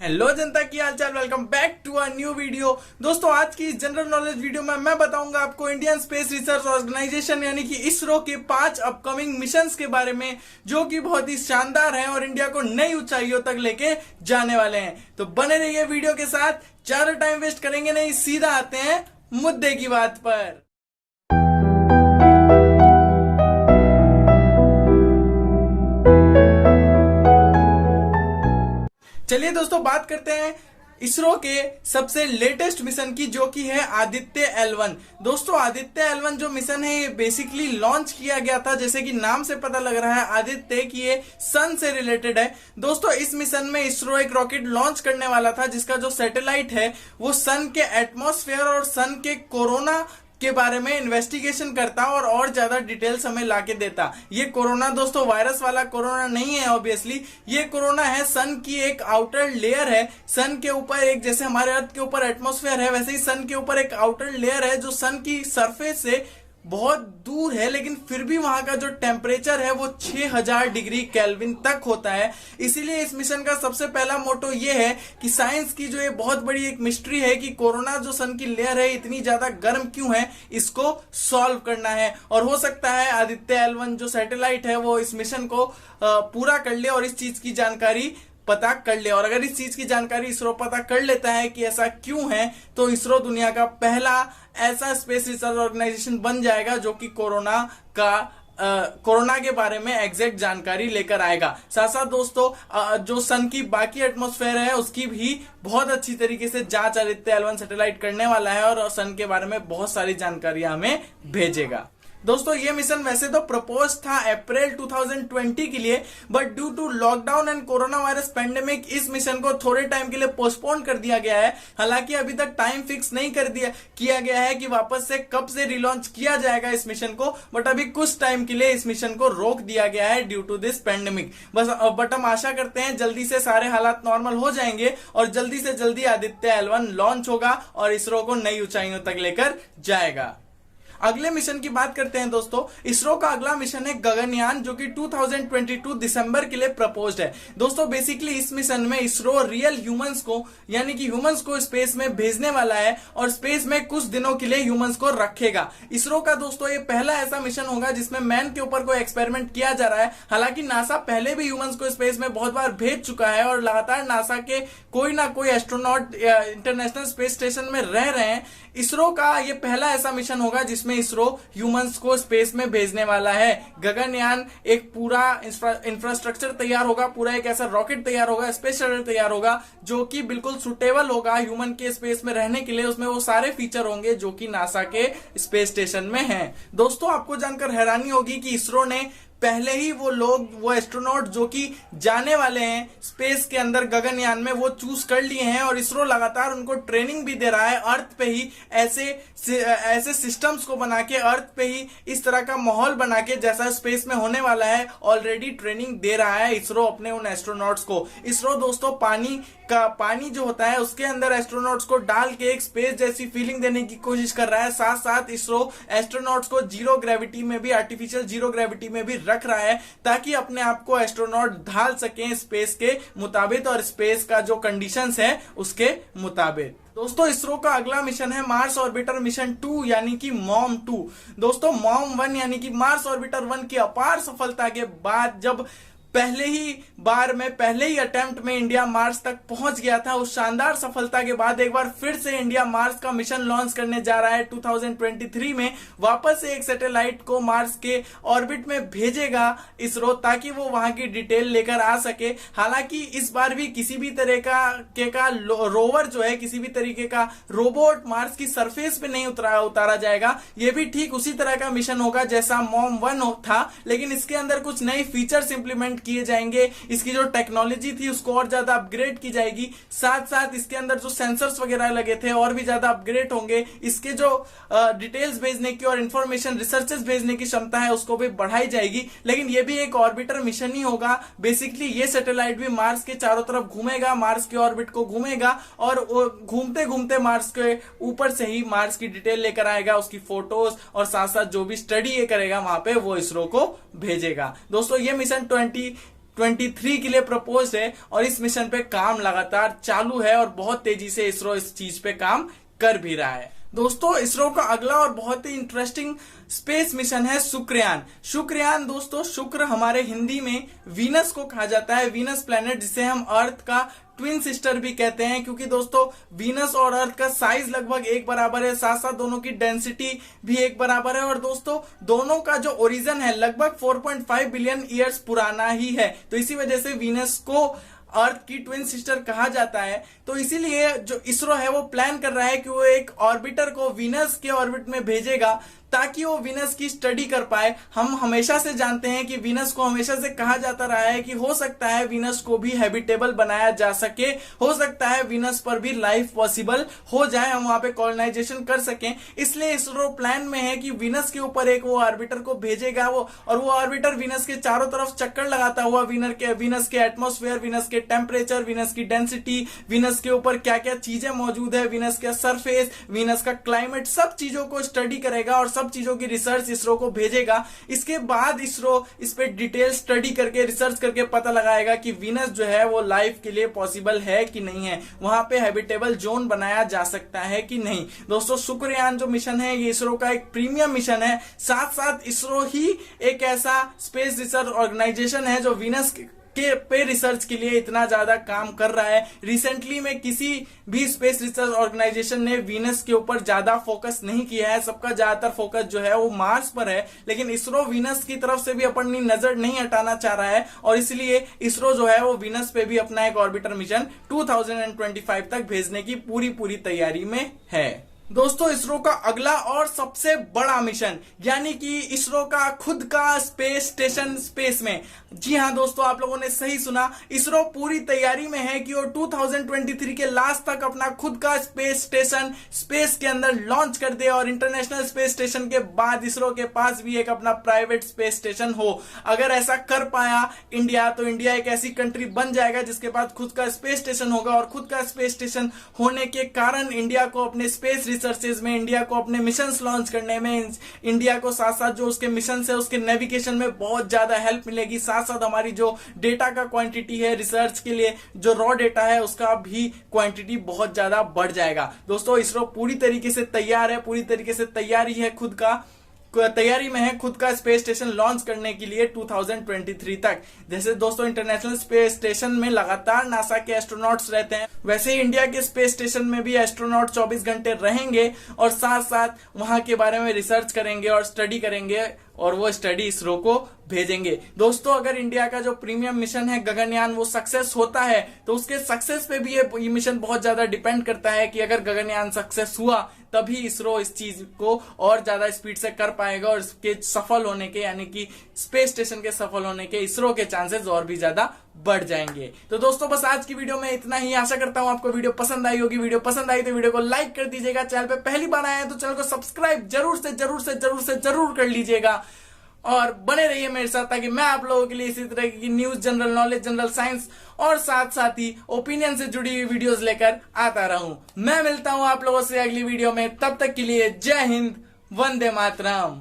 Hello जनता की हालचाल, welcome back to a new video. दोस्तों आज की इस जनरल नॉलेज वीडियो में मैं बताऊंगा आपको इंडियन स्पेस रिसर्च ऑर्गेनाइजेशन यानी कि इसरो के 5 अपकमिंग मिशंस के बारे में, जो कि बहुत ही शानदार हैं और इंडिया को नई ऊंचाइयों तक लेके जाने वाले हैं। तो बने रहिए वीडियो के साथ, ज्यादा टाइम वेस्ट करेंगे नहीं, सीधा आते हैं मुद्दे की बात पर। चलिए दोस्तों बात करते हैं इसरो के सबसे लेटेस्ट मिशन की, जो कि है आदित्य L1। दोस्तों आदित्य L1 जो मिशन है ये बेसिकली लॉन्च किया गया था, जैसे कि नाम से पता लग रहा है आदित्य की ये सन से रिलेटेड है। दोस्तों इस मिशन में इसरो एक रॉकेट लॉन्च करने वाला था जिसका जो सैटेलाइट है वो सन के एटमॉस्फेयर और सन के कोरोना के बारे में इन्वेस्टिगेशन करता और ज्यादा डिटेल्स हमें लाके देता। ये कोरोना दोस्तों वायरस वाला कोरोना नहीं है, ऑब्वियसली ये कोरोना है सन की एक आउटर लेयर है। सन के ऊपर एक, जैसे हमारे अर्थ के ऊपर एटमॉस्फेयर है, वैसे ही सन के ऊपर एक आउटर लेयर है जो सन की सरफेस से बहुत दूर है, लेकिन फिर भी वहां का जो टेम्परेचर है वो 6000 डिग्री केल्विन तक होता है। इसीलिए इस मिशन का सबसे पहला मोटो ये है कि साइंस की जो ये बहुत बड़ी एक मिस्ट्री है कि कोरोना जो सन की लेयर है इतनी ज्यादा गर्म क्यों है, इसको सॉल्व करना है। और हो सकता है आदित्य L1 जो सैटेलाइट है वो इस मिशन को पूरा कर ले और इस चीज की जानकारी पता कर ले। और अगर इस चीज की जानकारी इसरो पता कर लेता है कि ऐसा क्यों है, तो इसरो दुनिया का पहला ऐसा स्पेस रिसर्च ऑर्गेनाइजेशन बन जाएगा जो कि कोरोना के बारे में एग्जैक्ट जानकारी लेकर आएगा। साथ साथ दोस्तों जो सन की बाकी एटमॉस्फेयर है उसकी भी बहुत अच्छी तरीके से जांच आदित्य L1 सैटेलाइट करने वाला है और सन के बारे में बहुत सारी जानकारियां हमें भेजेगा। दोस्तों ये मिशन वैसे तो प्रपोज था अप्रैल 2020 के लिए, but due to lockdown and corona virus pandemic इस मिशन को थोड़े टाइम के लिए पोस्टपोन कर दिया गया है। हालांकि अभी तक टाइम फिक्स नहीं किया गया है कि वापस से कब से रिलॉन्च किया जाएगा इस मिशन को, बट अभी कुछ टाइम के लिए इस मिशन को रोक दिया गया है due to this pandemic. But हम आशा करते हैं जल्दी से सारे हालात नॉर्मल हो जाएंगे और जल्दी से जल्दी आदित्य L1 लॉन्च होगा और इसरो को नई ऊंचाइयों तक लेकर जाएगा। अगले मिशन की बात करते हैं दोस्तों। इसरो का अगला मिशन है गगनयान, जो कि 2022 दिसंबर के लिए प्रपोज्ड है। दोस्तों बेसिकली इस मिशन में इसरो रियल ह्यूमंस को, यानी कि ह्यूमंस को स्पेस में भेजने वाला है और स्पेस में कुछ दिनों के लिए ह्यूमंस को रखेगा। इसरो का दोस्तों ये पहला ऐसा मिशन होगा जिसमें मैन के ऊपर कोई एक्सपेरिमेंट किया जा रहा है। हालांकि नासा पहले भी ह्यूमंस को स्पेस में बहुत बार भेज चुका है और लगातार नासा के कोई ना कोई एस्ट्रोनॉट इंटरनेशनल स्पेस स्टेशन में रह रहे हैं। इसरो का ये पहला ऐसा मिशन होगा जिसमें इसरो ह्यूमंस को स्पेस में भेजने वाला है। गगनयान एक पूरा इंफ्रास्ट्रक्चर तैयार होगा, पूरा एक ऐसा रॉकेट तैयार होगा, स्पेस शटल तैयार होगा जो कि बिल्कुल सुटेबल होगा ह्यूमन के स्पेस में रहने के लिए। उसमें वो सारे फीचर होंगे जो कि नासा के स्पेस स्टेशन में हैं। दोस्तों आपको जानकर हैरानी होगी कि इसरो ने पहले ही वो एस्ट्रोनॉट जो कि जाने वाले हैं स्पेस के अंदर गगनयान में, वो चूज कर लिए हैं और इसरो लगातार उनको ट्रेनिंग भी दे रहा है। अर्थ पे ही ऐसे सिस्टम्स को बना के, अर्थ पे ही इस तरह का माहौल बना के जैसा स्पेस में होने वाला है, ऑलरेडी ट्रेनिंग दे रहा है इसरो अपने उन एस्ट्रोनॉट्स को। इसरो दोस्तों पानी जो होता है उसके अंदर एस्ट्रोनॉट्स को डाल के एक स्पेस जैसी फीलिंग देने की कोशिश कर रहा है। साथ साथ इसरो एस्ट्रोनॉट्स को जीरो ग्रेविटी में भी, आर्टिफिशियल जीरो ग्रेविटी में भी रख रहा है ताकि अपने आप को एस्ट्रोनॉट ढाल सकें स्पेस के मुताबिक और स्पेस का जो कंडीशंस है उसके मुताबिक। दोस्तों इसरो का अगला मिशन है मार्स ऑर्बिटर मिशन 2 यानी कि मॉम 2। दोस्तों मॉम 1 यानी कि मार्स ऑर्बिटर 1 की अपार सफलता के बाद, जब पहले ही अटेम्प्ट में इंडिया मार्स तक पहुंच गया था, उस शानदार सफलता के बाद एक बार फिर से इंडिया मार्स का मिशन लॉन्च करने जा रहा है 2023 में। वापस से एक सैटेलाइट को मार्स के ऑर्बिट में भेजेगा इसरो ताकि वो वहां की डिटेल लेकर आ सके। हालांकि इस बार भी किसी भी तरह का रोवर जो है, किसी भी तरीके का रोबोट मार्स की सरफेस पे नहीं उतारा जाएगा। ये भी ठीक उसी तरह का मिशन होगा जैसा मॉम 1 था, लेकिन इसके अंदर कुछ नई फीचर्स इंप्लीमेंट किए जाएंगे। इसकी जो टेक्नोलॉजी थी उसको और ज्यादा अपग्रेड की जाएगी। साथ साथ इसके अंदर जो सेंसर्स वगैरह लगे थे और भी ज्यादा अपग्रेड होंगे। इसके जो डिटेल्स भेजने की और इंफॉर्मेशन रिसर्चेस भेजने की क्षमता है उसको भी बढ़ाई जाएगी। लेकिन ये भी एक ऑर्बिटर मिशन ही होगा। बेसिकली ये सैटेलाइट भी मार्स के चारों तरफ घूमेगा, मार्स के ऑर्बिट को घूमेगा और घूमते घूमते मार्स के ऊपर से ही मार्स की डिटेल लेकर आएगा, उसकी फोटोज और साथ साथ जो भी स्टडी ये करेगा वहां पे वो इसरो को भेजेगा। दोस्तों ये मिशन 2023 के लिए प्रपोज है और इस मिशन पे काम लगातार चालू है और बहुत तेजी से इसरो इस चीज पे काम कर भी रहा है। दोस्तों इसरो का अगला और बहुत ही इंटरेस्टिंग स्पेस मिशन है शुक्रयान। शुक्रयान दोस्तों, शुक्र हमारे हिंदी में वीनस को कहा जाता है, वीनस प्लेनेट, जिसे हम अर्थ का ट्विन सिस्टर भी कहते हैं, क्योंकि दोस्तों वीनस और अर्थ का साइज लगभग एक बराबर है, साथ साथ दोनों की डेंसिटी भी एक बराबर है और दोस्तों दोनों का जो ओरिजिन है लगभग 4.5 बिलियन ईयर्स पुराना ही है। तो इसी वजह से वीनस को अर्थ की ट्विन सिस्टर कहा जाता है। तो इसीलिए जो इसरो है वो प्लान कर रहा है कि वो एक ऑर्बिटर को वीनस के ऑर्बिट में भेजेगा ताकि वो वीनस की स्टडी कर पाए। हम हमेशा से जानते हैं कि वीनस को हमेशा से कहा जाता रहा है कि हो सकता है वीनस को भी हैबिटेबल बनाया जा सके, हो सकता है वीनस पर भी लाइफ पॉसिबल हो जाए, हम वहां पे कॉलोनाइजेशन कर सकें। इसलिए इसरो प्लान में है कि वीनस के ऊपर एक वो ऑर्बिटर को भेजेगा वो, और वो ऑर्बिटर वीनस के चारों तरफ चक्कर लगाता हुआ वीनस के एटमॉस्फेयर, वीनस के टेम्परेचर, वीनस की डेंसिटी, वीनस के ऊपर क्या क्या चीजें मौजूद है, वीनस का सरफेस, वीनस का क्लाइमेट, सब चीजों को स्टडी करेगा और सब चीजों की रिसर्च इसरो को भेजेगा। इसके बाद इसरो इस पे डिटेल स्टडी करके रिसर्च करके पता लगाएगा कि वीनस जो है वो लाइफ के लिए पॉसिबल है कि नहीं है, वहां पे हैबिटेबल जोन बनाया जा सकता है कि नहीं। दोस्तों शुक्रयान जो मिशन है ये इसरो का एक प्रीमियम मिशन है। साथ साथ इसरो ही एक ऐसा स्पेस रिसर्च ऑर्गेनाइजेशन है जो वीनस के पे रिसर्च के लिए इतना ज्यादा काम कर रहा है। रिसेंटली में किसी भी स्पेस रिसर्च ऑर्गेनाइजेशन ने वीनस के ऊपर ज्यादा फोकस नहीं किया है, सबका ज्यादातर फोकस जो है वो मार्स पर है, लेकिन इसरो वीनस की तरफ से भी अपनी नजर नहीं हटाना चाह रहा है और इसलिए इसरो जो है वो वीनस पे भी अपना एक ऑर्बिटर मिशन 2025 तक भेजने की पूरी तैयारी में है। दोस्तों इसरो का अगला और सबसे बड़ा मिशन यानी कि इसरो का खुद का स्पेस स्टेशन स्पेस में। जी हां दोस्तों, आप लोगों ने सही सुना, इसरो पूरी तैयारी में है कि वो 2023 के लास्ट तक अपना खुद का स्पेस स्टेशन स्पेस के अंदर लॉन्च कर दे और इंटरनेशनल स्पेस स्टेशन के बाद इसरो के पास भी एक अपना प्राइवेट स्पेस स्टेशन हो। अगर ऐसा कर पाया इंडिया तो इंडिया एक ऐसी कंट्री बन जाएगा जिसके पास खुद का स्पेस स्टेशन होगा और खुद का स्पेस स्टेशन होने के कारण इंडिया को अपने स्पेस रिसर्चेज में, इंडिया को अपने मिशन लॉन्च करने में, इंडिया को साथ साथ जो उसके मिशन है उसके नेविगेशन में बहुत ज्यादा हेल्प मिलेगी। साथ साथ हमारी जो डेटा का क्वांटिटी है रिसर्च के लिए, जो रॉ डेटा है उसका भी क्वांटिटी बहुत ज्यादा बढ़ जाएगा। दोस्तों इसरो पूरी तरीके से तैयार है, पूरी तरीके से तैयारी है, तैयारी में है खुद का स्पेस स्टेशन लॉन्च करने के लिए 2023 तक। जैसे दोस्तों इंटरनेशनल स्पेस स्टेशन में लगातार नासा के एस्ट्रोनॉट्स रहते हैं, वैसे ही इंडिया के स्पेस स्टेशन में भी एस्ट्रोनॉट 24 घंटे रहेंगे और साथ साथ वहां के बारे में रिसर्च करेंगे और स्टडी करेंगे और वो स्टडी इसरो को भेजेंगे। दोस्तों अगर इंडिया का जो प्रीमियम मिशन है गगनयान वो सक्सेस होता है तो उसके सक्सेस पे भी ये मिशन बहुत ज्यादा डिपेंड करता है कि अगर गगनयान सक्सेस हुआ तभी इसरो इस चीज को और ज्यादा स्पीड से कर पाएगा और इसके सफल होने के यानी कि स्पेस स्टेशन के सफल होने के इसरो के चांसेस और भी ज्यादा बढ़ जाएंगे। तो दोस्तों बस आज की वीडियो में इतना ही। आशा करता हूं आपको वीडियो पसंद आई होगी। वीडियो पसंद आई तो वीडियो को लाइक कर दीजिएगा, चैनल पे पहली बार आए हैं तो चैनल को सब्सक्राइब जरूर कर लीजिएगा और बने रहिए मेरे साथ ताकि मैं आप लोगों के लिए इसी तरह की news, general knowledge, general science और साथ ही ओपिनियन से जुड़ी हुई वीडियोस लेकर आता रहूं। मैं मिलता हूं आप लोगों से अगली वीडियो में, तब तक के लिए जय हिंद, वंदे मातरम।